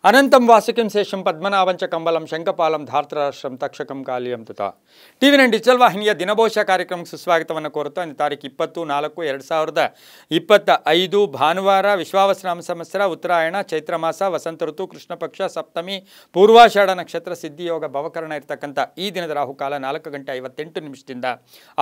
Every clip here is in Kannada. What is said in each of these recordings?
ಅನಂತಂ ವಾಸುಕಿಂ ಶೇಷಂ ಪದ್ಮನಾಭಂಚ ಕಂಬಲಂ ಶಂಖಪಾಲಂ ಧಾರ್ತರಾಷ್ಟ್ರಂ ತಕ್ಷಕಂ ಕಾಲಿಯಂ ತುತ ಟಿವಿ ನೈನ್ ಡಿಜಿಟಲ್ ವಾಹಿನಿಯ ದಿನಭೋಷ ಕಾರ್ಯಕ್ರಮಕ್ಕೆ ಸುಸ್ವಾಗತವನ್ನು ಕೋರುತ್ತಾ ಇಂದು ತಾರೀಕು 20-4-2025 ಭಾನುವಾರ ವಿಶ್ವಾವಸನಾಮ ಸಂವತ್ಸರ ಉತ್ತರಾಯಣ ಚೈತ್ರ ಮಾಸ ವಸಂತ ಋತು ಕೃಷ್ಣ ಪಕ್ಷ ಸಪ್ತಮಿ ಪೂರ್ವಾಷಾಢ ನಕ್ಷತ್ರ ಸಿದ್ಧಿಯೋಗ ಭವಕರಣ ಇರತಕ್ಕಂಥ ಈ ದಿನದ ರಾಹುಕಾಲ 4:58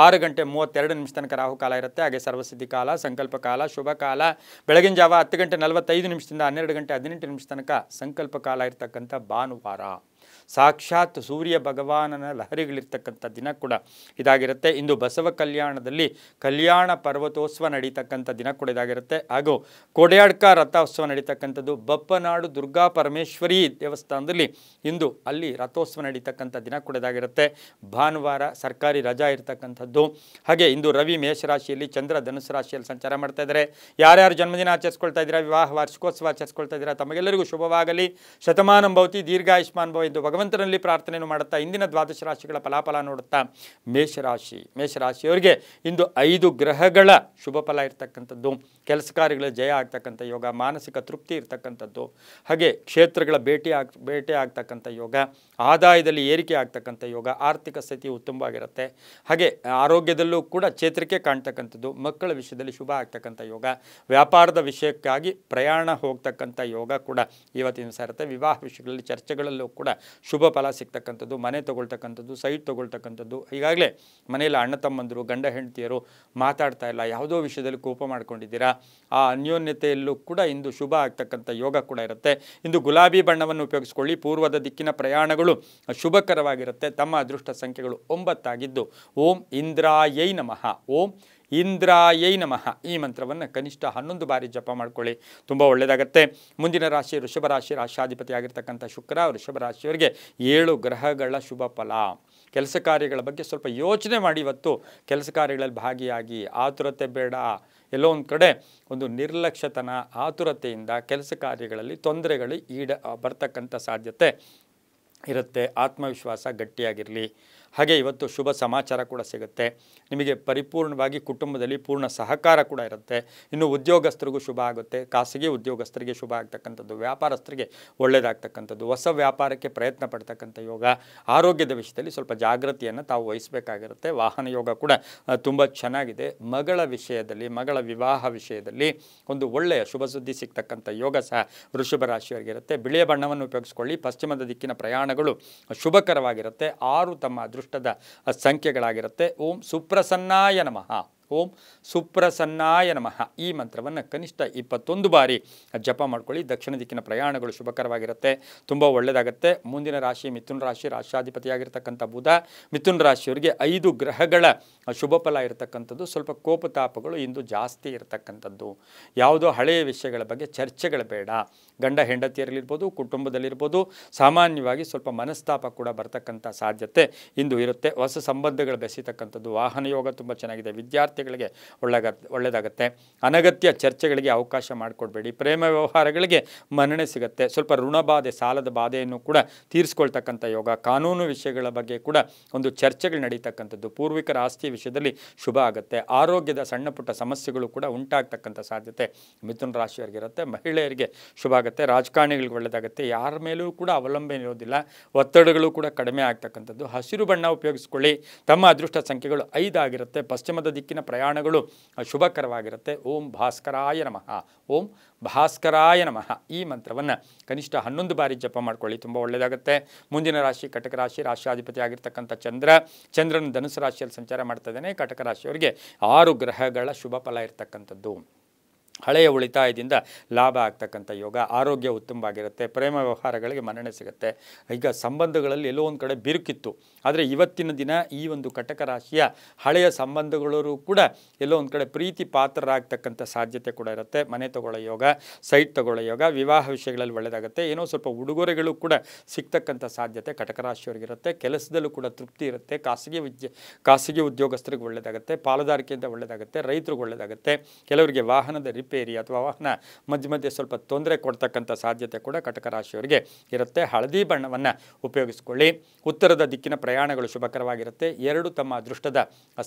6 ಗಂಟೆ 32 ತನಕ ರಾಹುಕಾಲ ಇರುತ್ತೆ. ಹಾಗೆ ಸರ್ವಸಿದ್ಧಿ ಕಾಲ, ಸಂಕಲ್ಪ ಕಾಲ, ಶುಭ ಕಾಲ ಬೆಳಗಿನ ಜಾವ 10:45 12:18 ತನಕ ಸಂಕಲ್ಪ ಕಾಲ ಇರತಕ್ಕಂಥ ಭಾನುವಾರ. ಸಾಕ್ಷಾತ್ ಸೂರ್ಯ ಭಗವಾನನ ಲಹರಿಗಳಿರ್ತಕ್ಕಂಥ ದಿನ ಕೂಡ ಇದಾಗಿರುತ್ತೆ. ಇಂದು ಬಸವ ಕಲ್ಯಾಣದಲ್ಲಿ ಕಲ್ಯಾಣ ಪರ್ವತೋತ್ಸವ ನಡೀತಕ್ಕಂಥ ದಿನ ಕೂಡ ಇದಾಗಿರುತ್ತೆ. ಹಾಗೂ ಕೋಡ್ಯಾಡ್ಕ ರಥೋತ್ಸವ ನಡೀತಕ್ಕಂಥದ್ದು ಬಪ್ಪನಾಡು ದುರ್ಗಾ ಪರಮೇಶ್ವರಿ ದೇವಸ್ಥಾನದಲ್ಲಿ ಇಂದು ಅಲ್ಲಿ ರಥೋತ್ಸವ ನಡೀತಕ್ಕಂಥ ದಿನ ಕೂಡ ಇದಾಗಿರುತ್ತೆ. ಭಾನುವಾರ ಸರ್ಕಾರಿ ರಜಾ ಇರತಕ್ಕಂಥದ್ದು. ಹಾಗೆ ಇಂದು ರವಿ ಮೇಷರಾಶಿಯಲ್ಲಿ, ಚಂದ್ರ ಧನುಸು ರಾಶಿಯಲ್ಲಿ ಸಂಚಾರ ಮಾಡ್ತಾ ಇದ್ದಾರೆ. ಯಾರ್ಯಾರು ಜನ್ಮದಿನ ಆಚರಿಸ್ಕೊಳ್ತಾ ಇದ್ದೀರಾ, ವಿವಾಹ ವಾರ್ಷಿಕೋತ್ಸವ ಆಚರಿಸ್ಕೊಳ್ತಾ ಇದ್ದೀರಾ, ತಮಗೆಲ್ಲರಿಗೂ ಶುಭವಾಗಲಿ. ಶತಮಾನಂ ಭವತಿ, ದೀರ್ಘಾಯುಷ್ಮಾನ್ ಭವ ಎಂದು ಭಗವಂತನಲ್ಲಿ ಪ್ರಾರ್ಥನೆಯನ್ನು ಮಾಡುತ್ತಾ ಇಂದಿನ ದ್ವಾದಶ ರಾಶಿಗಳ ಫಲಾಫಲ ನೋಡುತ್ತಾ ಮೇಷರಾಶಿಯವರಿಗೆ ಇಂದು 5 ಗ್ರಹಗಳ ಶುಭ ಫಲ ಇರ್ತಕ್ಕಂಥದ್ದು. ಕೆಲಸ ಕಾರ್ಯಗಳ ಜಯ ಆಗ್ತಕ್ಕಂಥ ಯೋಗ, ಮಾನಸಿಕ ತೃಪ್ತಿ ಇರ್ತಕ್ಕಂಥದ್ದು. ಹಾಗೆ ಕ್ಷೇತ್ರಗಳ ಭೇಟಿ ಆಗ್ತಕ್ಕಂಥ ಯೋಗ, ಆದಾಯದಲ್ಲಿ ಏರಿಕೆ ಆಗ್ತಕ್ಕಂಥ ಯೋಗ, ಆರ್ಥಿಕ ಸ್ಥಿತಿ ಉತ್ತಮವಾಗಿರುತ್ತೆ. ಹಾಗೆ ಆರೋಗ್ಯದಲ್ಲೂ ಕೂಡ ಚೇತರಿಕೆ ಕಾಣ್ತಕ್ಕಂಥದ್ದು. ಮಕ್ಕಳ ವಿಷಯದಲ್ಲಿ ಶುಭ ಆಗ್ತಕ್ಕಂಥ ಯೋಗ, ವ್ಯಾಪಾರದ ವಿಷಯಕ್ಕಾಗಿ ಪ್ರಯಾಣ ಹೋಗ್ತಕ್ಕಂಥ ಯೋಗ ಕೂಡ ಇವತ್ತಿನ ದಿವಸ ಇರುತ್ತೆ. ವಿವಾಹ ವಿಷಯಗಳಲ್ಲಿ ಚರ್ಚೆಗಳಲ್ಲೂ ಕೂಡ ಶುಭ ಫಲ ಸಿಗ್ತಕ್ಕಂಥದ್ದು. ಮನೆ ತೊಗೊಳ್ತಕ್ಕಂಥದ್ದು, ಸೈಟ್ ತೊಗೊಳ್ತಕ್ಕಂಥದ್ದು. ಈಗಾಗಲೇ ಮನೆಯಲ್ಲಿ ಅಣ್ಣ ತಮ್ಮಂದರು, ಗಂಡ ಹೆಂಡತಿಯರು ಮಾತಾಡ್ತಾ ಇಲ್ಲ, ಯಾವುದೋ ವಿಷಯದಲ್ಲಿ ಕೋಪ ಮಾಡ್ಕೊಂಡಿದ್ದೀರಾ, ಆ ಅನ್ಯೋನ್ಯತೆಯಲ್ಲೂ ಕೂಡ ಇಂದು ಶುಭ ಆಗ್ತಕ್ಕಂಥ ಯೋಗ ಕೂಡ ಇರುತ್ತೆ. ಇಂದು ಗುಲಾಬಿ ಬಣ್ಣವನ್ನು ಉಪಯೋಗಿಸ್ಕೊಳ್ಳಿ. ಪೂರ್ವದ ದಿಕ್ಕಿನ ಪ್ರಯಾಣಗಳು ಶುಭಕರವಾಗಿರುತ್ತೆ. ತಮ್ಮ ಅದೃಷ್ಟ ಸಂಖ್ಯೆಗಳು 9 ಆಗಿದ್ದು ಓಂ ಇಂದ್ರಾಯೈ ನಮಃ, ಓಂ ಇಂದ್ರಾಯೈ ನಮಃ ಈ ಮಂತ್ರವನ್ನು ಕನಿಷ್ಠ 11 ಬಾರಿ ಜಪ ಮಾಡ್ಕೊಳ್ಳಿ, ತುಂಬ ಒಳ್ಳೆಯದಾಗತ್ತೆ. ಮುಂದಿನ ರಾಶಿ ವೃಷಭ ರಾಶಿ. ರಾಶಾಧಿಪತಿ ಆಗಿರ್ತಕ್ಕಂಥ ಶುಕ್ರ ವೃಷಭ ರಾಶಿಯವರಿಗೆ 7 ಗ್ರಹಗಳ ಶುಭ ಫಲ. ಕೆಲಸ ಕಾರ್ಯಗಳ ಬಗ್ಗೆ ಸ್ವಲ್ಪ ಯೋಚನೆ ಮಾಡಿ. ಇವತ್ತು ಕೆಲಸ ಕಾರ್ಯಗಳಲ್ಲಿ ಭಾಗಿಯಾಗಿ ಆತುರತೆ ಬೇಡ. ಎಲ್ಲೋ ಒಂದು ಕಡೆ ಒಂದು ನಿರ್ಲಕ್ಷ್ಯತನ, ಆತುರತೆಯಿಂದ ಕೆಲಸ ಕಾರ್ಯಗಳಲ್ಲಿ ತೊಂದರೆಗಳು ಬರ್ತಕ್ಕಂಥ ಸಾಧ್ಯತೆ ಇರುತ್ತೆ. ಆತ್ಮವಿಶ್ವಾಸ ಗಟ್ಟಿಯಾಗಿರಲಿ. ಹಾಗೆ ಇವತ್ತು ಶುಭ ಸಮಾಚಾರ ಕೂಡ ಸಿಗುತ್ತೆ ನಿಮಗೆ. ಪರಿಪೂರ್ಣವಾಗಿ ಕುಟುಂಬದಲ್ಲಿ ಪೂರ್ಣ ಸಹಕಾರ ಕೂಡ ಇರುತ್ತೆ. ಇನ್ನು ಉದ್ಯೋಗಸ್ಥರಿಗೂ ಶುಭ ಆಗುತ್ತೆ. ಖಾಸಗಿ ಉದ್ಯೋಗಸ್ಥರಿಗೆ ಶುಭ ಆಗ್ತಕ್ಕಂಥದ್ದು, ವ್ಯಾಪಾರಸ್ಥರಿಗೆ ಒಳ್ಳೆಯದಾಗ್ತಕ್ಕಂಥದ್ದು, ಹೊಸ ವ್ಯಾಪಾರಕ್ಕೆ ಪ್ರಯತ್ನ ಪಡ್ತಕ್ಕಂಥ ಯೋಗ. ಆರೋಗ್ಯದ ವಿಷಯದಲ್ಲಿ ಸ್ವಲ್ಪ ಜಾಗೃತಿಯನ್ನು ತಾವು ವಹಿಸಬೇಕಾಗಿರುತ್ತೆ. ವಾಹನ ಯೋಗ ಕೂಡ ತುಂಬ ಚೆನ್ನಾಗಿದೆ. ಮಗಳ ವಿಷಯದಲ್ಲಿ, ಮಗಳ ವಿವಾಹ ವಿಷಯದಲ್ಲಿ ಒಂದು ಒಳ್ಳೆಯ ಶುಭ ಸುದ್ದಿ ಸಿಗ್ತಕ್ಕಂಥ ಯೋಗ ಸಹ ವೃಷಭ ರಾಶಿಯವರಿಗಿರುತ್ತೆ. ಬಿಳಿಯ ಬಣ್ಣವನ್ನು ಉಪಯೋಗಿಸ್ಕೊಳ್ಳಿ. ಪಶ್ಚಿಮದ ದಿಕ್ಕಿನ ಪ್ರಯಾಣಗಳು ಶುಭಕರವಾಗಿರುತ್ತೆ. 6 ತಮ್ಮ ಅದೃಷ್ಟದ ಸಂಖ್ಯೆಗಳಾಗಿರುತ್ತೆ. ಓಂ ಸುಪ್ರಸನ್ನಾಯ ನಮಃ, ಓಂ ಸುಪ್ರಸನ್ನಾಯ ನಮಃ ಈ ಮಂತ್ರವನ್ನು ಕನಿಷ್ಠ 21 ಬಾರಿ ಜಪ ಮಾಡ್ಕೊಳ್ಳಿ. ದಕ್ಷಿಣ ದಿಕ್ಕಿನ ಪ್ರಯಾಣಗಳು ಶುಭಕರವಾಗಿರುತ್ತೆ, ತುಂಬ ಒಳ್ಳೆಯದಾಗುತ್ತೆ. ಮುಂದಿನ ರಾಶಿ ಮಿಥುನ ರಾಶಿ. ರಾಶಾಧಿಪತಿಯಾಗಿರ್ತಕ್ಕಂಥ ಬುಧ. ಮಿಥುನ ರಾಶಿಯವರಿಗೆ 5 ಗ್ರಹಗಳ ಶುಭ ಫಲ ಇರತಕ್ಕಂಥದ್ದು. ಸ್ವಲ್ಪ ಕೋಪತಾಪಗಳು ಇಂದು ಜಾಸ್ತಿ ಇರತಕ್ಕಂಥದ್ದು. ಯಾವುದೋ ಹಳೆಯ ವಿಷಯಗಳ ಬಗ್ಗೆ ಚರ್ಚೆಗಳು ಬೇಡ. ಗಂಡ ಹೆಂಡತಿಯರಲ್ಲಿರ್ಬೋದು, ಕುಟುಂಬದಲ್ಲಿರ್ಬೋದು, ಸಾಮಾನ್ಯವಾಗಿ ಸ್ವಲ್ಪ ಮನಸ್ತಾಪ ಕೂಡ ಬರ್ತಕ್ಕಂಥ ಸಾಧ್ಯತೆ ಇಂದು ಇರುತ್ತೆ. ಹೊಸ ಸಂಬಂಧಗಳು ಬೆಸೆತಕ್ಕಂಥದ್ದು. ವಾಹನ ಯೋಗ ತುಂಬ ಚೆನ್ನಾಗಿದೆ. ವಿದ್ಯಾರ್ಥಿಗಳಿಗೆ ಒಳ್ಳೆಯದಾಗುತ್ತೆ. ಅನಗತ್ಯ ಚರ್ಚೆಗಳಿಗೆ ಅವಕಾಶ ಮಾಡಿಕೊಡ್ಬೇಡಿ. ಪ್ರೇಮ ವ್ಯವಹಾರಗಳಿಗೆ ಮನ್ನಣೆ ಸಿಗುತ್ತೆ. ಸ್ವಲ್ಪ ಋಣಬಾಧೆ, ಸಾಲದ ಬಾಧೆಯನ್ನು ಕೂಡ ತೀರಿಸ್ಕೊಳ್ತಕ್ಕಂಥ ಯೋಗ. ಕಾನೂನು ವಿಷಯಗಳ ಬಗ್ಗೆ ಕೂಡ ಒಂದು ಚರ್ಚೆಗಳು ನಡೀತಕ್ಕಂಥದ್ದು. ಪೂರ್ವಿಕರ ಆಸ್ತಿ ವಿಷಯದಲ್ಲಿ ಶುಭ ಆಗುತ್ತೆ. ಆರೋಗ್ಯದ ಸಣ್ಣ ಪುಟ್ಟ ಸಮಸ್ಯೆಗಳು ಕೂಡ ಉಂಟಾಗ್ತಕ್ಕಂಥ ಸಾಧ್ಯತೆ ಮಿಥುನ ರಾಶಿಯವರಿಗಿರುತ್ತೆ. ಮಹಿಳೆಯರಿಗೆ ಶುಭ ಆಗುತ್ತೆ. ರಾಜಕಾರಣಿಗಳಿಗೆ ಒಳ್ಳೆಯದಾಗುತ್ತೆ. ಯಾರ ಮೇಲೂ ಕೂಡ ಅವಲಂಬನೆ ಇರೋದಿಲ್ಲ. ಒತ್ತಡಗಳು ಕೂಡ ಕಡಿಮೆ ಆಗ್ತಕ್ಕಂಥದ್ದು. ಹಸಿರು ಬಣ್ಣ ಉಪಯೋಗಿಸ್ಕೊಳ್ಳಿ. ತಮ್ಮ ಅದೃಷ್ಟ ಸಂಖ್ಯೆಗಳು 5 ಆಗಿರುತ್ತೆ. ಪಶ್ಚಿಮದ ದಿಕ್ಕಿನ ಪ್ರಯಾಣಗಳು ಶುಭಕರವಾಗಿರುತ್ತೆ. ಓಂ ಭಾಸ್ಕರಾಯ ನಮಃ, ಓಂ ಭಾಸ್ಕರಾಯ ನಮಃ ಈ ಮಂತ್ರವನ್ನು ಕನಿಷ್ಠ 11 ಬಾರಿ ಜಪ ಮಾಡ್ಕೊಳ್ಳಿ, ತುಂಬ ಒಳ್ಳೆಯದಾಗುತ್ತೆ. ಮುಂದಿನ ರಾಶಿ ಕಟಕ ರಾಶಿ. ರಾಶಾಧಿಪತಿ ಆಗಿರ್ತಕ್ಕಂಥ ಚಂದ್ರನ ಧನುಸು ರಾಶಿಯಲ್ಲಿ ಸಂಚಾರ ಮಾಡ್ತಾ ಇದ್ದಾನೆ. ಕಟಕ ರಾಶಿಯವರಿಗೆ 6 ಗ್ರಹಗಳ ಶುಭ ಫಲ ಇರ್ತಕ್ಕಂಥದ್ದು. ಹಳೆಯ ಉಳಿತಾಯದಿಂದ ಲಾಭ ಆಗ್ತಕ್ಕಂಥ ಯೋಗ. ಆರೋಗ್ಯ ಉತ್ತಮವಾಗಿರುತ್ತೆ. ಪ್ರೇಮ ವ್ಯವಹಾರಗಳಿಗೆ ಮನ್ನಣೆ ಸಿಗುತ್ತೆ. ಈಗ ಸಂಬಂಧಗಳಲ್ಲಿ ಎಲ್ಲೋ ಒಂದು ಕಡೆ ಬಿರುಕಿತ್ತು, ಆದರೆ ಇವತ್ತಿನ ದಿನ ಈ ಒಂದು ಕಟಕ ರಾಶಿಯ ಹಳೆಯ ಸಂಬಂಧಗಳು ಕೂಡ ಎಲ್ಲೋ ಒಂದು ಕಡೆ ಪ್ರೀತಿ ಪಾತ್ರರಾಗ್ತಕ್ಕಂಥ ಸಾಧ್ಯತೆ ಕೂಡ ಇರುತ್ತೆ. ಮನೆ ತಗೊಳ್ಳೋ ಯೋಗ, ಸೈಟ್ ತಗೊಳ್ಳೋ ಯೋಗ, ವಿವಾಹ ವಿಷಯಗಳಲ್ಲಿ ಒಳ್ಳೆಯದಾಗುತ್ತೆ. ಏನೋ ಸ್ವಲ್ಪ ಉಡುಗೊರೆಗಳು ಕೂಡ ಸಿಗ್ತಕ್ಕಂಥ ಸಾಧ್ಯತೆ ಕಟಕ ರಾಶಿಯವರಿಗಿರುತ್ತೆ. ಕೆಲಸದಲ್ಲೂ ಕೂಡ ತೃಪ್ತಿ ಇರುತ್ತೆ. ಖಾಸಗಿ ಉದ್ಯೋಗಸ್ಥರಿಗೆ ಒಳ್ಳೆಯದಾಗುತ್ತೆ. ಪಾಲುದಾರಿಕೆಯಿಂದ ಒಳ್ಳೆಯದಾಗುತ್ತೆ. ರೈತರಿಗೆ ಒಳ್ಳೆಯದಾಗುತ್ತೆ. ಕೆಲವರಿಗೆ ವಾಹನದ ರಿಪೇರಿ ಅಥವಾ ವಾಹನ ಮಧ್ಯೆ ಮಧ್ಯೆ ಸ್ವಲ್ಪ ತೊಂದರೆ ಕೊಡ್ತಕ್ಕಂಥ ಸಾಧ್ಯತೆ ಕೂಡ ಕಟಕ ರಾಶಿಯವರಿಗೆ ಇರುತ್ತೆ. ಹಳದಿ ಬಣ್ಣವನ್ನು ಉಪಯೋಗಿಸ್ಕೊಳ್ಳಿ. ಉತ್ತರದ ದಿಕ್ಕಿನ ಪ್ರಯಾಣಗಳು ಶುಭಕರವಾಗಿರುತ್ತೆ. 2 ತಮ್ಮ ಅದೃಷ್ಟದ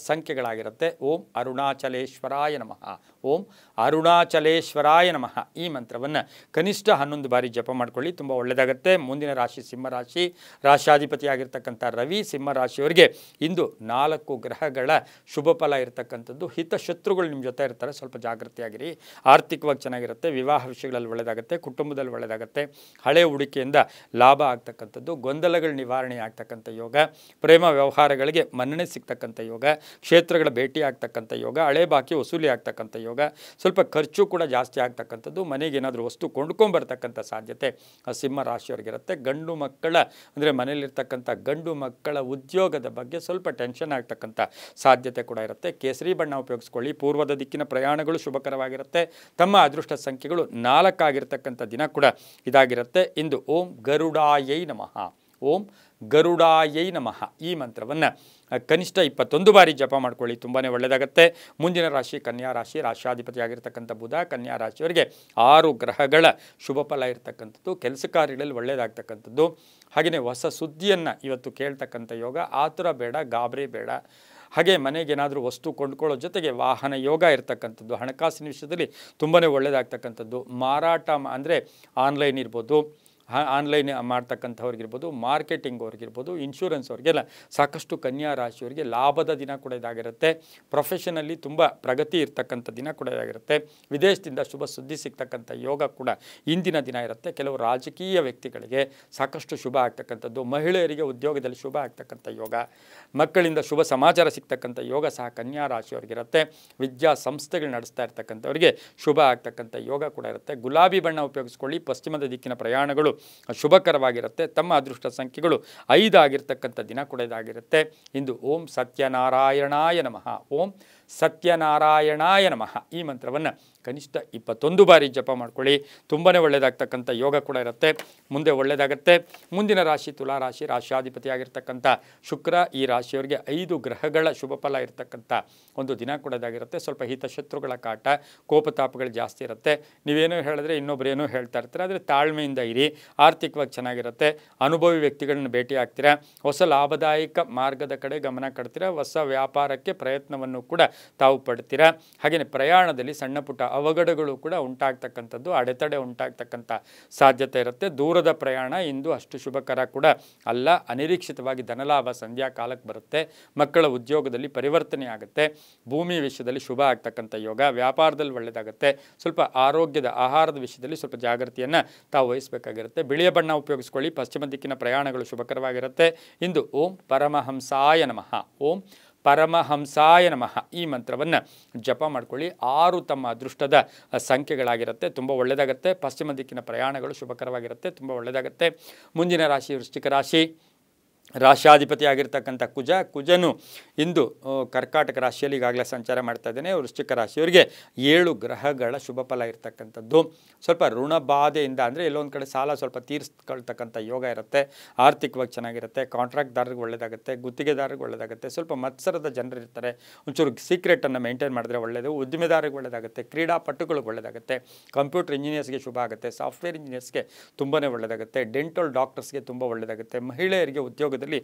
ಸಂಖ್ಯೆಗಳಾಗಿರುತ್ತೆ. ಓಂ ಅರುಣಾಚಲೇಶ್ವರಾಯ ನಮಃ. ಓಂ ಅರುಣಾಚಲೇಶ್ವರಾಯ ನಮಃ. ಈ ಮಂತ್ರವನ್ನು ಕನಿಷ್ಠ 11 ಬಾರಿ ಜಪ ಮಾಡ್ಕೊಳ್ಳಿ, ತುಂಬ ಒಳ್ಳೆಯದಾಗುತ್ತೆ. ಮುಂದಿನ ರಾಶಿ ಸಿಂಹರಾಶಿ. ರಾಶಾಧಿಪತಿಯಾಗಿರ್ತಕ್ಕಂಥ ರವಿ ಸಿಂಹರಾಶಿಯವರಿಗೆ ಇಂದು 4 ಗ್ರಹಗಳ ಶುಭ ಫಲ ಇರತಕ್ಕಂಥದ್ದು. ಹಿತಶತ್ರುಗಳು ನಿಮ್ಮ ಜೊತೆ ಇರ್ತಾರೆ, ಸ್ವಲ್ಪ ಜಾಗೃತಿಯಾಗಿರಿ. ಆರ್ಥಿಕವಾಗಿ ಚೆನ್ನಾಗಿರುತ್ತೆ. ವಿವಾಹ ವಿಷಯಗಳಲ್ಲಿ ಒಳ್ಳೆಯದಾಗುತ್ತೆ. ಕುಟುಂಬದಲ್ಲಿ ಒಳ್ಳೆಯದಾಗುತ್ತೆ. ಹಳೆ ಹೂಡಿಕೆಯಿಂದ ಲಾಭ ಆಗ್ತಕ್ಕಂಥದ್ದು. ಗೊಂದಲಗಳ ನಿವಾರಣೆ ಆಗ್ತಕ್ಕಂಥ ಯೋಗ. ಪ್ರೇಮ ವ್ಯವಹಾರಗಳಿಗೆ ಮನ್ನಣೆ ಸಿಗ್ತಕ್ಕಂಥ ಯೋಗ. ಕ್ಷೇತ್ರಗಳ ಭೇಟಿ ಆಗ್ತಕ್ಕಂಥ ಯೋಗ. ಹಳೆ ಬಾಕಿ ವಸೂಲಿ ಆಗ್ತಕ್ಕಂಥ ಯೋಗ. ಸ್ವಲ್ಪ ಖರ್ಚು ಕೂಡ ಜಾಸ್ತಿ ಆಗ್ತಕ್ಕಂಥದ್ದು. ಮನೆಗೆ ಏನಾದರೂ ವಸ್ತು ಕೊಂಡ್ಕೊಂಬರ್ತಕ್ಕಂಥ ಸಾಧ್ಯತೆ ಸಿಂಹ ರಾಶಿಯವರಿಗಿರುತ್ತೆ. ಗಂಡು ಮಕ್ಕಳ ಅಂದರೆ ಮನೆಯಲ್ಲಿರ್ತಕ್ಕಂಥ ಗಂಡು ಮಕ್ಕಳ ಉದ್ಯೋಗದ ಬಗ್ಗೆ ಸ್ವಲ್ಪ ಟೆನ್ಷನ್ ಆಗ್ತಕ್ಕಂಥ ಸಾಧ್ಯತೆ ಕೂಡ ಇರುತ್ತೆ. ಕೇಸರಿ ಬಣ್ಣ ಉಪಯೋಗಿಸ್ಕೊಳ್ಳಿ. ಪೂರ್ವದ ದಿಕ್ಕಿನ ಪ್ರಯಾಣಗಳು ಶುಭಕರವಾಗಿರುತ್ತೆ. ತಮ್ಮ ಅದೃಷ್ಟ ಸಂಖ್ಯೆಗಳು 4 ಆಗಿರ್ತಕ್ಕಂಥ ದಿನ ಕೂಡ ಇದಾಗಿರುತ್ತೆ. ಇಂದು ಓಂ ಗರುಡಾಯೈ ನಮಃ. ಓಂ ಗರುಡಾಯೈ ನಮಃ. ಈ ಮಂತ್ರವನ್ನು ಕನಿಷ್ಠ 21 ಬಾರಿ ಜಪ ಮಾಡ್ಕೊಳ್ಳಿ, ತುಂಬಾ ಒಳ್ಳೆಯದಾಗುತ್ತೆ. ಮುಂದಿನ ರಾಶಿ ಕನ್ಯಾ ರಾಶಿ. ರಾಶಾಧಿಪತಿಯಾಗಿರ್ತಕ್ಕಂಥ ಬುಧ ಕನ್ಯಾ ರಾಶಿಯವರಿಗೆ 6 ಗ್ರಹಗಳ ಶುಭ ಫಲ ಇರತಕ್ಕಂಥದ್ದು. ಕೆಲಸ ಕಾರ್ಯಗಳಲ್ಲಿ ಒಳ್ಳೆಯದಾಗ್ತಕ್ಕಂಥದ್ದು. ಹಾಗೆಯೇ ಹೊಸ ಸುದ್ದಿಯನ್ನು ಇವತ್ತು ಕೇಳ್ತಕ್ಕಂಥ ಯೋಗ. ಆತುರ ಬೇಡ, ಗಾಬರಿ ಬೇಡ. ಹಾಗೆ ಮನೆಗೇನಾದರೂ ವಸ್ತು ಕೊಂಡ್ಕೊಳ್ಳೋ ಜೊತೆಗೆ ವಾಹನ ಯೋಗ ಇರ್ತಕ್ಕಂಥದ್ದು. ಹಣಕಾಸಿನ ವಿಷಯದಲ್ಲಿ ತುಂಬಾ ಒಳ್ಳೆಯದಾಗ್ತಕ್ಕಂಥದ್ದು. ಮಾರಾಟ ಅಂದರೆ ಆನ್ಲೈನ್ ಇರ್ಬೋದು, ಆನ್ಲೈನ್ ಮಾಡ್ತಕ್ಕಂಥವ್ರಿಗಿರ್ಬೋದು, ಮಾರ್ಕೆಟಿಂಗ್ ಅವ್ರಿಗಿರ್ಬೋದು, ಇನ್ಶೂರೆನ್ಸ್ ಅವ್ರಿಗೆಲ್ಲ ಸಾಕಷ್ಟು ಕನ್ಯಾ ರಾಶಿಯವರಿಗೆ ಲಾಭದ ದಿನ ಕೂಡ ಇದಾಗಿರುತ್ತೆ. ಪ್ರೊಫೆಷನಲ್ಲಿ ತುಂಬ ಪ್ರಗತಿ ಇರ್ತಕ್ಕಂಥ ದಿನ ಕೂಡ ಇದಾಗಿರುತ್ತೆ. ವಿದೇಶದಿಂದ ಶುಭ ಸುದ್ದಿ ಸಿಗ್ತಕ್ಕಂಥ ಯೋಗ ಕೂಡ ಇಂದಿನ ದಿನ ಇರುತ್ತೆ. ಕೆಲವು ರಾಜಕೀಯ ವ್ಯಕ್ತಿಗಳಿಗೆ ಸಾಕಷ್ಟು ಶುಭ ಆಗ್ತಕ್ಕಂಥದ್ದು. ಮಹಿಳೆಯರಿಗೆ ಉದ್ಯೋಗದಲ್ಲಿ ಶುಭ ಆಗ್ತಕ್ಕಂಥ ಯೋಗ. ಮಕ್ಕಳಿಂದ ಶುಭ ಸಮಾಚಾರ ಸಿಗ್ತಕ್ಕಂಥ ಯೋಗ ಸಹ ಕನ್ಯಾ ರಾಶಿಯವರಿಗಿರುತ್ತೆ. ವಿದ್ಯಾ ಸಂಸ್ಥೆಗಳು ನಡೆಸ್ತಾ ಇರ್ತಕ್ಕಂಥವ್ರಿಗೆ ಶುಭ ಆಗ್ತಕ್ಕಂಥ ಯೋಗ ಕೂಡ ಇರುತ್ತೆ. ಗುಲಾಬಿ ಬಣ್ಣ ಉಪಯೋಗಿಸ್ಕೊಳ್ಳಿ. ಪಶ್ಚಿಮದ ದಿಕ್ಕಿನ ಪ್ರಯಾಣಗಳು ಶುಭಕರವಾಗಿರುತ್ತೆ. ತಮ್ಮ ಅದೃಷ್ಟ ಸಂಖ್ಯೆಗಳು 5 ಆಗಿರ್ತಕ್ಕಂಥ ದಿನ ಕೂಡ ಇದಾಗಿರುತ್ತೆ. ಇಂದು ಓಂ ಸತ್ಯನಾರಾಯಣಾಯ ನಮಃ. ಓಂ ಸತ್ಯನಾರಾಯಣಾಯ ನಮಃ. ಈ ಮಂತ್ರವನ್ನು ಕನಿಷ್ಠ 21 ಬಾರಿ ಜಪ ಮಾಡ್ಕೊಳ್ಳಿ, ತುಂಬಾ ಒಳ್ಳೆಯದಾಗ್ತಕ್ಕಂಥ ಯೋಗ ಕೂಡ ಇರುತ್ತೆ. ಮುಂದೆ ಒಳ್ಳೆಯದಾಗುತ್ತೆ. ಮುಂದಿನ ರಾಶಿ ತುಲಾ ರಾಶಿ. ರಾಶಿಯಾಧಿಪತಿಯಾಗಿರ್ತಕ್ಕಂಥ ಶುಕ್ರ ಈ ರಾಶಿಯವರಿಗೆ 5 ಗ್ರಹಗಳ ಶುಭ ಫಲ ಇರತಕ್ಕಂಥ ಒಂದು ದಿನ ಕೂಡ ಇದಾಗಿರುತ್ತೆ. ಸ್ವಲ್ಪ ಹಿತಶತ್ರುಗಳ ಕಾಟ, ಕೋಪತಾಪಗಳು ಜಾಸ್ತಿ ಇರುತ್ತೆ. ನೀವೇನೋ ಹೇಳಿದ್ರೆ ಇನ್ನೊಬ್ಬರೇನೋ ಹೇಳ್ತಾ ಇರ್ತಾರೆ, ಆದರೆ ತಾಳ್ಮೆಯಿಂದ ಇರಿ. ಆರ್ಥಿಕವಾಗಿ ಚೆನ್ನಾಗಿರುತ್ತೆ. ಅನುಭವಿ ವ್ಯಕ್ತಿಗಳನ್ನ ಭೇಟಿ ಆಗ್ತೀರಾ. ಹೊಸ ಲಾಭದಾಯಕ ಮಾರ್ಗದ ಕಡೆ ಗಮನ ಕೊಡ್ತೀರಾ. ಹೊಸ ವ್ಯಾಪಾರಕ್ಕೆ ಪ್ರಯತ್ನವನ್ನು ಕೂಡ ತಾವು ಪಡ್ತೀರಾ. ಹಾಗೆಯೇ ಪ್ರಯಾಣದಲ್ಲಿ ಸಣ್ಣ ಪುಟ್ಟ ಅವಘಡಗಳು ಕೂಡ ಉಂಟಾಗ್ತಕ್ಕಂಥದ್ದು, ಅಡೆತಡೆ ಉಂಟಾಗ್ತಕ್ಕಂಥ ಸಾಧ್ಯತೆ ಇರುತ್ತೆ. ದೂರದ ಪ್ರಯಾಣ ಇಂದು ಅಷ್ಟು ಶುಭಕರ ಕೂಡ ಅಲ್ಲ. ಅನಿರೀಕ್ಷಿತವಾಗಿ ಧನಲಾಭ ಸಂಧ್ಯಾ ಕಾಲಕ್ಕೆ ಬರುತ್ತೆ. ಮಕ್ಕಳ ಉದ್ಯೋಗದಲ್ಲಿ ಪರಿವರ್ತನೆ ಆಗುತ್ತೆ. ಭೂಮಿ ವಿಷಯದಲ್ಲಿ ಶುಭ ಆಗ್ತಕ್ಕಂಥ ಯೋಗ. ವ್ಯಾಪಾರದಲ್ಲಿ ಒಳ್ಳೆಯದಾಗುತ್ತೆ. ಸ್ವಲ್ಪ ಆರೋಗ್ಯದ ಆಹಾರದ ವಿಷಯದಲ್ಲಿ ಸ್ವಲ್ಪ ಜಾಗೃತಿಯನ್ನು ತಾವು ವಹಿಸಬೇಕಾಗಿರುತ್ತೆ. ಬಿಳಿಯ ಬಣ್ಣ ಉಪಯೋಗಿಸ್ಕೊಳ್ಳಿ. ಪಶ್ಚಿಮ ದಿಕ್ಕಿನ ಪ್ರಯಾಣಗಳು ಶುಭಕರವಾಗಿರುತ್ತೆ. ಇಂದು ಓಂ ಪರಮಹಂಸಾಯ ನಮಃ. ಓಂ ಪರಮಹಂಸಾಯ ನಮಃ. ಈ ಮಂತ್ರವನ್ನು ಜಪ ಮಾಡ್ಕೊಳ್ಳಿ. 6 ತಮ್ಮ ಅದೃಷ್ಟದ ಸಂಖ್ಯೆಗಳಾಗಿರುತ್ತೆ. ತುಂಬ ಒಳ್ಳೆಯದಾಗುತ್ತೆ. ಪಶ್ಚಿಮ ದಿಕ್ಕಿನ ಪ್ರಯಾಣಗಳು ಶುಭಕರವಾಗಿರುತ್ತೆ. ತುಂಬ ಒಳ್ಳೆಯದಾಗುತ್ತೆ. ಮುಂದಿನ ರಾಶಿ ವೃಶ್ಚಿಕ ರಾಶಿ. ರಾಶಾಧಿಪತಿ ಆಗಿರ್ತಕ್ಕಂಥ ಕುಜನು ಇಂದು ಕರ್ಕಾಟಕ ರಾಶಿಯಲ್ಲಿ ಈಗಾಗಲೇ ಸಂಚಾರ ಮಾಡ್ತಾ ಇದ್ದೇನೆ. ವೃಶ್ಚಿಕ ರಾಶಿಯವರಿಗೆ 7 ಗ್ರಹಗಳ ಶುಭ ಫಲ ಇರತಕ್ಕಂಥದ್ದು. ಸ್ವಲ್ಪ ಋಣಬಾಧೆಯಿಂದ ಅಂದರೆ ಎಲ್ಲೊಂದು ಕಡೆ ಸಾಲ ಸ್ವಲ್ಪ ತೀರಿಸ್ಕೊಳ್ತಕ್ಕಂಥ ಯೋಗ ಇರುತ್ತೆ. ಆರ್ಥಿಕವಾಗಿ ಚೆನ್ನಾಗಿರುತ್ತೆ. ಕಾಂಟ್ರಾಕ್ಟ್ದಾರರಿಗೆ ಒಳ್ಳೆಯದಾಗುತ್ತೆ. ಗುತ್ತಿಗೆದಾರರಿಗೆ ಒಳ್ಳೆಯದಾಗುತ್ತೆ. ಸ್ವಲ್ಪ ಮತ್ಸರದ ಜನರು ಇರ್ತಾರೆ, ಒಂಚೂರು ಸೀಕ್ರೆಟನ್ನು ಮೇಂಟೈನ್ ಮಾಡಿದ್ರೆ ಒಳ್ಳೆಯದು. ಉದ್ದಿಮೆದಾರರಿಗೆ ಒಳ್ಳೆಯದಾಗುತ್ತೆ. ಕ್ರೀಡಾಪಟುಗಳಿಗೆ ಒಳ್ಳೆಯದಾಗುತ್ತೆ. ಕಂಪ್ಯೂಟರ್ ಇಂಜಿನಿಯರ್ಸ್ಗೆ ಶುಭ ಆಗುತ್ತೆ. ಸಾಫ್ಟ್ವೇರ್ ಇಂಜಿನಿಯರ್ಸ್ಗೆ ತುಂಬಾ ಒಳ್ಳೆಯದಾಗುತ್ತೆ. ಡೆಂಟಲ್ ಡಾಕ್ಟರ್ಸ್ಗೆ ತುಂಬ ಒಳ್ಳೆಯದಾಗುತ್ತೆ. ಮಹಿಳೆಯರಿಗೆ ಉದ್ಯೋಗ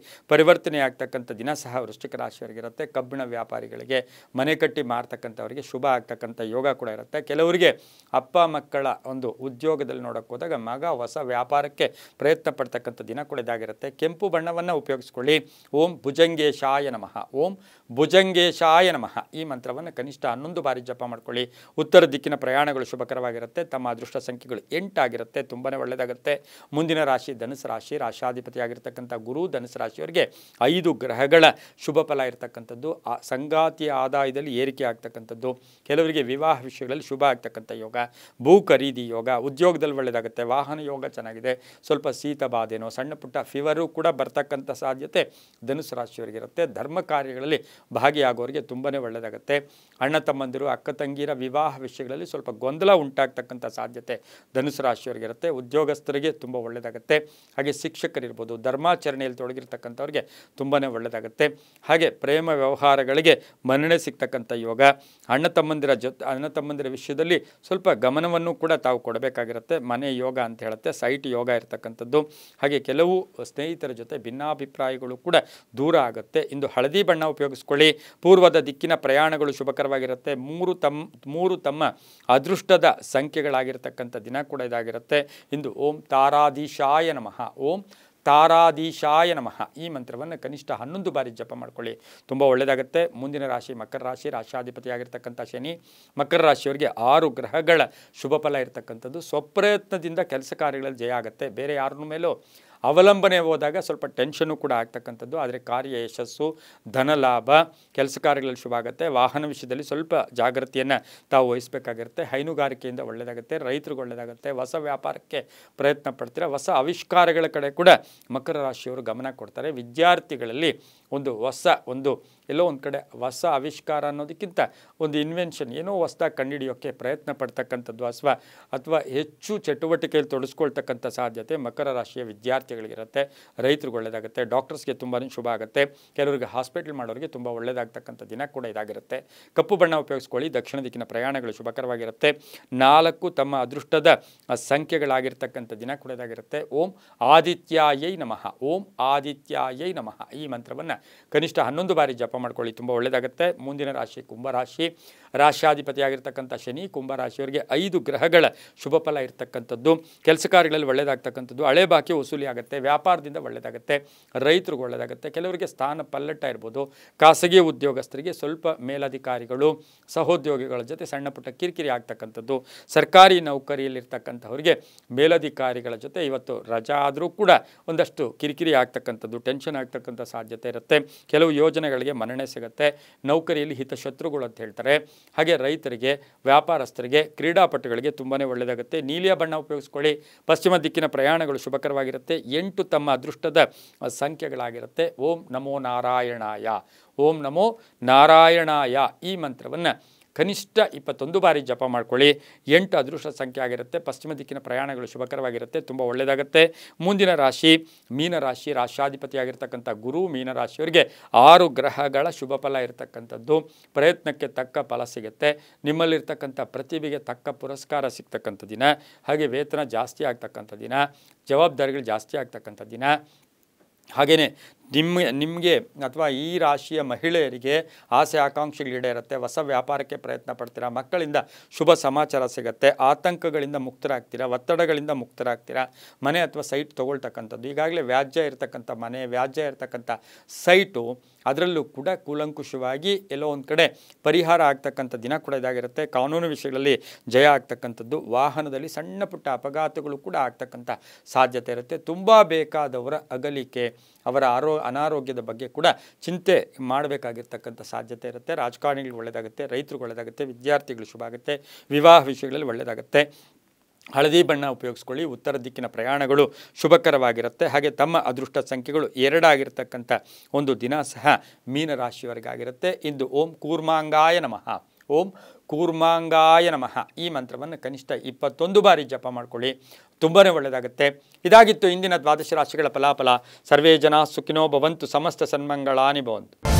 ಪರಿವರ್ತನೆ ಆಗ್ತಕ್ಕಂಥ ದಿನ ಸಹ ವೃಶ್ಚಿಕ ರಾಶಿಯವರಿಗಿರುತ್ತೆ. ಕಬ್ಬಿಣ ವ್ಯಾಪಾರಿಗಳಿಗೆ, ಮನೆ ಕಟ್ಟಿ ಮಾರ್ತಕ್ಕಂಥವರಿಗೆ ಶುಭ ಆಗ್ತಕ್ಕಂಥ ಯೋಗ ಕೂಡ ಇರುತ್ತೆ. ಕೆಲವರಿಗೆ ಅಪ್ಪ ಮಕ್ಕಳ ಒಂದು ಉದ್ಯೋಗದಲ್ಲಿ ನೋಡೋಕೆ ಹೋದಾಗ ಮಗ ಹೊಸ ವ್ಯಾಪಾರಕ್ಕೆ ಪ್ರಯತ್ನ ಪಡ್ತಕ್ಕಂಥ ದಿನ ಕೂಡ ಇದಾಗಿರುತ್ತೆ. ಕೆಂಪು ಬಣ್ಣವನ್ನು ಉಪಯೋಗಿಸ್ಕೊಳ್ಳಿ. ಓಂ ಭುಜಂಗೇಶಾಯ ನಮಃ. ಓಂ ಭುಜಂಗೇಶಾಯ ನಮಃ. ಈ ಮಂತ್ರವನ್ನು ಕನಿಷ್ಠ 11 ಬಾರಿ ಜಪ ಮಾಡ್ಕೊಳ್ಳಿ. ಉತ್ತರ ದಿಕ್ಕಿನ ಪ್ರಯಾಣಗಳು ಶುಭಕರವಾಗಿರುತ್ತೆ. ತಮ್ಮ ಅದೃಷ್ಟ ಸಂಖ್ಯೆಗಳು 8 ಆಗಿರುತ್ತೆ. ತುಂಬಾ ಒಳ್ಳೆಯದಾಗುತ್ತೆ. ಮುಂದಿನ ರಾಶಿ ಧನುಸು ರಾಶಿ. ರಾಶಾಧಿಪತಿಯಾಗಿರ್ತಕ್ಕಂಥ ಗುರು ಧನುಸು ರಾಶಿಯವರಿಗೆ 5 ಗ್ರಹಗಳ ಶುಭ ಫಲ ಇರತಕ್ಕಂಥದ್ದು. ಸಂಗಾತಿಯ ಆದಾಯದಲ್ಲಿ ಏರಿಕೆ ಆಗ್ತಕ್ಕಂಥದ್ದು. ಕೆಲವರಿಗೆ ವಿವಾಹ ವಿಷಯಗಳಲ್ಲಿ ಶುಭ ಆಗ್ತಕ್ಕಂಥ ಯೋಗ. ಭೂ ಖರೀದಿ ಯೋಗ. ಉದ್ಯೋಗದಲ್ಲಿ ಒಳ್ಳೆಯದಾಗುತ್ತೆ. ವಾಹನ ಯೋಗ ಚೆನ್ನಾಗಿದೆ. ಸ್ವಲ್ಪ ಶೀತ ಬಾಧೆನೋ ಸಣ್ಣ ಪುಟ್ಟ ಫೀವರು ಕೂಡ ಬರ್ತಕ್ಕಂಥ ಸಾಧ್ಯತೆ ಧನುಸು ರಾಶಿಯವರಿಗಿರುತ್ತೆ. ಧರ್ಮ ಕಾರ್ಯಗಳಲ್ಲಿ ಭಾಗಿಯಾಗೋರಿಗೆ ತುಂಬಾ ಒಳ್ಳೆಯದಾಗುತ್ತೆ. ಅಣ್ಣ ತಮ್ಮಂದಿರು ಅಕ್ಕ ತಂಗಿರ ವಿವಾಹ ವಿಷಯಗಳಲ್ಲಿ ಸ್ವಲ್ಪ ಗೊಂದಲ ಉಂಟಾಗ್ತಕ್ಕಂಥ ಸಾಧ್ಯತೆ ಧನುಸು ರಾಶಿಯವರಿಗಿರುತ್ತೆ. ಉದ್ಯೋಗಸ್ಥರಿಗೆ ತುಂಬ ಒಳ್ಳೆಯದಾಗುತ್ತೆ. ಹಾಗೆ ಶಿಕ್ಷಕರಿರ್ಬೋದು, ಧರ್ಮಾಚರಣೆಯಲ್ಲಿ ತೊಡಗಿ ತೊಡಗಿರ್ತಕ್ಕಂಥವ್ರಿಗೆ ತುಂಬಾ ಒಳ್ಳೆಯದಾಗುತ್ತೆ. ಹಾಗೆ ಪ್ರೇಮ ವ್ಯವಹಾರಗಳಿಗೆ ಮನ್ನಣೆ ಸಿಗ್ತಕ್ಕಂಥ ಯೋಗ. ಅಣ್ಣ ತಮ್ಮಂದಿರ ವಿಷಯದಲ್ಲಿ ಸ್ವಲ್ಪ ಗಮನವನ್ನು ಕೂಡ ತಾವು ಕೊಡಬೇಕಾಗಿರುತ್ತೆ. ಮನೆ ಯೋಗ ಅಂತ ಹೇಳುತ್ತೆ, ಸೈಟ್ ಯೋಗ ಇರತಕ್ಕಂಥದ್ದು. ಹಾಗೆ ಕೆಲವು ಸ್ನೇಹಿತರ ಜೊತೆ ಭಿನ್ನಾಭಿಪ್ರಾಯಗಳು ಕೂಡ ದೂರ ಆಗುತ್ತೆ. ಇಂದು ಹಳದಿ ಬಣ್ಣ ಉಪಯೋಗಿಸ್ಕೊಳ್ಳಿ. ಪೂರ್ವದ ದಿಕ್ಕಿನ ಪ್ರಯಾಣಗಳು ಶುಭಕರವಾಗಿರುತ್ತೆ. ಮೂರು ತಮ್ಮ ಅದೃಷ್ಟದ ಸಂಖ್ಯೆಗಳಾಗಿರ್ತಕ್ಕಂಥ ದಿನ ಕೂಡ ಇದಾಗಿರುತ್ತೆ. ಇಂದು ಓಂ ತಾರಾಧೀಶಾಯ ನಮಃ, ಓಂ ತಾರಾಧೀಶಾಯ ನಮಃ ಈ ಮಂತ್ರವನ್ನು ಕನಿಷ್ಠ 11 ಬಾರಿ ಜಪ ಮಾಡ್ಕೊಳ್ಳಿ, ತುಂಬ ಒಳ್ಳೆಯದಾಗುತ್ತೆ. ಮುಂದಿನ ರಾಶಿ ಮಕರ ರಾಶಿ. ರಾಶಾಧಿಪತಿಯಾಗಿರ್ತಕ್ಕಂಥ ಶನಿ. ಮಕರ ರಾಶಿಯವರಿಗೆ 6 ಗ್ರಹಗಳ ಶುಭ ಫಲ ಇರತಕ್ಕಂಥದ್ದು. ಸ್ವಪ್ರಯತ್ನದಿಂದ ಕೆಲಸ ಕಾರ್ಯಗಳಲ್ಲಿ ಜಯ ಆಗುತ್ತೆ. ಬೇರೆ ಯಾರ ಮೇಲೂ ಅವಲಂಬನೆ ಹೋದಾಗ ಸ್ವಲ್ಪ ಟೆನ್ಷನ್ನು ಕೂಡ ಆಗ್ತಕ್ಕಂಥದ್ದು. ಆದರೆ ಕಾರ್ಯ ಯಶಸ್ಸು, ಧನ ಲಾಭ, ಕೆಲಸ ಕಾರ್ಯಗಳಲ್ಲಿ ಶುಭ ಆಗುತ್ತೆ. ವಾಹನ ವಿಷಯದಲ್ಲಿ ಸ್ವಲ್ಪ ಜಾಗೃತಿಯನ್ನು ತಾವು ವಹಿಸಬೇಕಾಗಿರುತ್ತೆ. ಹೈನುಗಾರಿಕೆಯಿಂದ ಒಳ್ಳೆಯದಾಗುತ್ತೆ. ರೈತರಿಗೆ ಒಳ್ಳೆಯದಾಗುತ್ತೆ. ಹೊಸ ವ್ಯಾಪಾರಕ್ಕೆ ಪ್ರಯತ್ನ ಪಡ್ತೀರಾ. ಹೊಸ ಆವಿಷ್ಕಾರಗಳ ಕಡೆ ಕೂಡ ಮಕರ ರಾಶಿಯವರು ಗಮನ ಕೊಡ್ತಾರೆ. ವಿದ್ಯಾರ್ಥಿಗಳಲ್ಲಿ ಎಲ್ಲೋ ಒಂದು ಕಡೆ ಹೊಸ ಆವಿಷ್ಕಾರ ಅನ್ನೋದಕ್ಕಿಂತ ಒಂದು ಇನ್ವೆನ್ಷನ್, ಏನೋ ಹೊಸದಾಗಿ ಕಂಡುಹಿಡಿಯೋಕ್ಕೆ ಪ್ರಯತ್ನ ಪಡ್ತಕ್ಕಂಥದ್ದು ಅಥವಾ ಹೆಚ್ಚು ಚಟುವಟಿಕೆಯಲ್ಲಿ ತೊಡಗಿಸ್ಕೊಳ್ತಕ್ಕಂಥ ಸಾಧ್ಯತೆ ಮಕರ ರಾಶಿಯ ವಿದ್ಯಾರ್ಥಿಗಳಿಗಿರುತ್ತೆ. ರೈತರಿಗೆ ಒಳ್ಳೆಯದಾಗುತ್ತೆ. ಡಾಕ್ಟರ್ಸ್ಗೆ ತುಂಬಾ ಶುಭ ಆಗುತ್ತೆ. ಕೆಲವರಿಗೆ ಹಾಸ್ಪಿಟಲ್ ಮಾಡೋರಿಗೆ ತುಂಬ ಒಳ್ಳೆಯದಾಗ್ತಕ್ಕಂಥ ದಿನ ಕೂಡ ಇದಾಗಿರುತ್ತೆ. ಕಪ್ಪು ಬಣ್ಣ ಉಪಯೋಗಿಸ್ಕೊಳ್ಳಿ. ದಕ್ಷಿಣ ದಿಕ್ಕಿನ ಪ್ರಯಾಣಗಳು ಶುಭಕರವಾಗಿರುತ್ತೆ. 4 ತಮ್ಮ ಅದೃಷ್ಟದ ಸಂಖ್ಯೆಗಳಾಗಿರ್ತಕ್ಕಂಥ ದಿನ ಕೂಡ ಇದಾಗಿರುತ್ತೆ. ಓಂ ಆದಿತ್ಯಾಯೈ ನಮಃ, ಓಂ ಆದಿತ್ಯಾಯೈ ನಮಃ ಈ ಮಂತ್ರವನ್ನು ಕನಿಷ್ಠ 11 ಬಾರಿ ಜಪ ಮಾಡ್ಕೊಳ್ಳಿ, ತುಂಬ ಒಳ್ಳೆಯದಾಗುತ್ತೆ. ಮುಂದಿನ ರಾಶಿ ಕುಂಭರಾಶಿ. ರಾಶಾಧಿಪತಿಯಾಗಿರ್ತಕ್ಕಂಥ ಶನಿ. ಕುಂಭರಾಶಿಯವರಿಗೆ 5 ಗ್ರಹಗಳ ಶುಭ ಫಲ ಇರತಕ್ಕಂಥದ್ದು. ಕೆಲಸ ಕಾರ್ಯಗಳಲ್ಲಿ ಒಳ್ಳೆಯದಾಗ್ತಕ್ಕಂಥದ್ದು. ಹಳೆ ಬಾಕಿ ವಸೂಲಿ ಆಗುತ್ತೆ. ವ್ಯಾಪಾರದಿಂದ ಒಳ್ಳೆಯದಾಗುತ್ತೆ. ರೈತರಿಗೆ ಒಳ್ಳೆಯದಾಗುತ್ತೆ. ಕೆಲವರಿಗೆ ಸ್ಥಾನ ಪಲ್ಲಟ ಇರ್ಬೋದು. ಖಾಸಗಿ ಉದ್ಯೋಗಸ್ಥರಿಗೆ ಸ್ವಲ್ಪ ಮೇಲಧಿಕಾರಿಗಳು, ಸಹೋದ್ಯೋಗಿಗಳ ಜೊತೆ ಸಣ್ಣ ಪುಟ್ಟ ಕಿರಿಕಿರಿ ಆಗ್ತಕ್ಕಂಥದ್ದು. ಸರ್ಕಾರಿ ನೌಕರಿಯಲ್ಲಿರ್ತಕ್ಕಂಥವ್ರಿಗೆ ಮೇಲಧಿಕಾರಿಗಳ ಜೊತೆ ಇವತ್ತು ರಜಾ ಆದರೂ ಕೂಡ ಒಂದಷ್ಟು ಕಿರಿಕಿರಿ ಆಗ್ತಕ್ಕಂಥದ್ದು, ಟೆನ್ಷನ್ ಆಗ್ತಕ್ಕಂಥ ಸಾಧ್ಯತೆ ಇರುತ್ತೆ. ಕೆಲವು ಯೋಜನೆಗಳಿಗೆ ಮನ್ನಣೆ ಸಿಗುತ್ತೆ. ನೌಕರಿಯಲ್ಲಿ ಹಿತಶತ್ರುಗಳು ಅಂತ ಹೇಳ್ತಾರೆ. ಹಾಗೆ ರೈತರಿಗೆ, ವ್ಯಾಪಾರಸ್ಥರಿಗೆ, ಕ್ರೀಡಾಪಟುಗಳಿಗೆ ತುಂಬಾ ಒಳ್ಳೆಯದಾಗುತ್ತೆ. ನೀಲಿಯ ಬಣ್ಣ ಉಪಯೋಗಿಸ್ಕೊಳ್ಳಿ. ಪಶ್ಚಿಮ ದಿಕ್ಕಿನ ಪ್ರಯಾಣಗಳು ಶುಭಕರವಾಗಿರುತ್ತೆ. 8 ತಮ್ಮ ಅದೃಷ್ಟದ ಸಂಖ್ಯೆಗಳಾಗಿರುತ್ತೆ. ಓಂ ನಮೋ ನಾರಾಯಣಾಯ, ಓಂ ನಮೋ ನಾರಾಯಣಾಯ ಈ ಮಂತ್ರವನ್ನು ಕನಿಷ್ಠ 21 ಬಾರಿ ಜಪ ಮಾಡ್ಕೊಳ್ಳಿ. 8 ಅದೃಷ್ಟ ಸಂಖ್ಯೆ ಆಗಿರುತ್ತೆ. ಪಶ್ಚಿಮ ದಿಕ್ಕಿನ ಪ್ರಯಾಣಗಳು ಶುಭಕರವಾಗಿರುತ್ತೆ, ತುಂಬ ಒಳ್ಳೆಯದಾಗುತ್ತೆ. ಮುಂದಿನ ರಾಶಿ ಮೀನರಾಶಿ. ರಾಶಾಧಿಪತಿಯಾಗಿರ್ತಕ್ಕಂಥ ಗುರು. ಮೀನರಾಶಿಯವರಿಗೆ 6 ಗ್ರಹಗಳ ಶುಭ ಫಲ ಇರತಕ್ಕಂಥದ್ದು. ಪ್ರಯತ್ನಕ್ಕೆ ತಕ್ಕ ಫಲ ಸಿಗುತ್ತೆ. ನಿಮ್ಮಲ್ಲಿರ್ತಕ್ಕಂಥ ಪ್ರತಿಭೆಗೆ ತಕ್ಕ ಪುರಸ್ಕಾರ ಸಿಗ್ತಕ್ಕಂಥ ದಿನ. ಹಾಗೆ ವೇತನ ಜಾಸ್ತಿ ಆಗ್ತಕ್ಕಂಥ ದಿನ. ಜವಾಬ್ದಾರಿಗಳು ಜಾಸ್ತಿ ಆಗ್ತಕ್ಕಂಥ ದಿನ. ಹಾಗೆಯೇ ನಿಮಗೆ ಅಥವಾ ಈ ರಾಶಿಯ ಮಹಿಳೆಯರಿಗೆ ಆಸೆ ಆಕಾಂಕ್ಷೆಗಳು ಈಡೇರುತ್ತೆ. ಹೊಸ ವ್ಯಾಪಾರಕ್ಕೆ ಪ್ರಯತ್ನ ಪಡ್ತೀರಾ. ಮಕ್ಕಳಿಂದ ಶುಭ ಸಮಾಚಾರ ಸಿಗುತ್ತೆ. ಆತಂಕಗಳಿಂದ ಮುಕ್ತರಾಗ್ತೀರಾ. ಒತ್ತಡಗಳಿಂದ ಮುಕ್ತರಾಗ್ತೀರಾ. ಮನೆ ಅಥವಾ ಸೈಟ್ ತೊಗೊಳ್ತಕ್ಕಂಥದ್ದು. ಈಗಾಗಲೇ ವ್ಯಾಜ್ಯ ಇರತಕ್ಕಂಥ ಮನೆ, ವ್ಯಾಜ್ಯ ಇರತಕ್ಕಂಥ ಸೈಟು, ಅದರಲ್ಲೂ ಕೂಡ ಕೂಲಂಕುಷವಾಗಿ ಎಲ್ಲೋ ಒಂದು ಕಡೆ ಪರಿಹಾರ ಆಗ್ತಕ್ಕಂಥ ದಿನ ಕೂಡ ಇದಾಗಿರುತ್ತೆ. ಕಾನೂನು ವಿಷಯಗಳಲ್ಲಿ ಜಯ ಆಗ್ತಕ್ಕಂಥದ್ದು. ವಾಹನದಲ್ಲಿ ಸಣ್ಣ ಪುಟ್ಟ ಅಪಘಾತಗಳು ಕೂಡ ಆಗ್ತಕ್ಕಂಥ ಸಾಧ್ಯತೆ ಇರುತ್ತೆ. ತುಂಬ ಬೇಕಾದವರ ಅಗಲಿಕೆ, ಅವರ ಅನಾರೋಗ್ಯದ ಬಗ್ಗೆ ಕೂಡ ಚಿಂತೆ ಮಾಡಬೇಕಾಗಿರ್ತಕ್ಕಂಥ ಸಾಧ್ಯತೆ ಇರುತ್ತೆ. ರಾಜಕಾರಣಿಗಳಿಗೆ ಒಳ್ಳೆಯದಾಗುತ್ತೆ. ರೈತರಿಗೆ ಒಳ್ಳೆಯದಾಗುತ್ತೆ. ವಿದ್ಯಾರ್ಥಿಗಳು ಶುಭ ಆಗುತ್ತೆ. ವಿವಾಹ ವಿಷಯಗಳಲ್ಲಿ ಒಳ್ಳೆಯದಾಗುತ್ತೆ. ಹಳದಿ ಬಣ್ಣ ಉಪಯೋಗಿಸ್ಕೊಳ್ಳಿ. ಉತ್ತರ ದಿಕ್ಕಿನ ಪ್ರಯಾಣಗಳು ಶುಭಕರವಾಗಿರುತ್ತೆ. ಹಾಗೆ ತಮ್ಮ ಅದೃಷ್ಟ ಸಂಖ್ಯೆಗಳು 2 ಆಗಿರ್ತಕ್ಕಂಥ ಒಂದು ದಿನ ಸಹ ಮೀನರಾಶಿಯವರೆಗಾಗಿರುತ್ತೆ. ಇಂದು ಓಂ ಕೂರ್ಮಾಂಗಾಯ ನಮಃ, ಓಂ ಕೂರ್ಮಾಂಗಾಯ ನಮಃ ಈ ಮಂತ್ರವನ್ನು ಕನಿಷ್ಠ 21 ಬಾರಿ ಜಪ ಮಾಡ್ಕೊಳ್ಳಿ, ತುಂಬಾ ಒಳ್ಳೆಯದಾಗುತ್ತೆ. ಇದಾಗಿತ್ತು ಇಂದಿನ ದ್ವಾದಶ ರಾಶಿಗಳ ಫಲಾಫಲ. ಸರ್ವೇ ಜನ ಸುಖಿನೋ ಭವಂತು, ಸಮಸ್ತ ಸನ್ಮಂಗಳಾನಿ ಭವಂತು.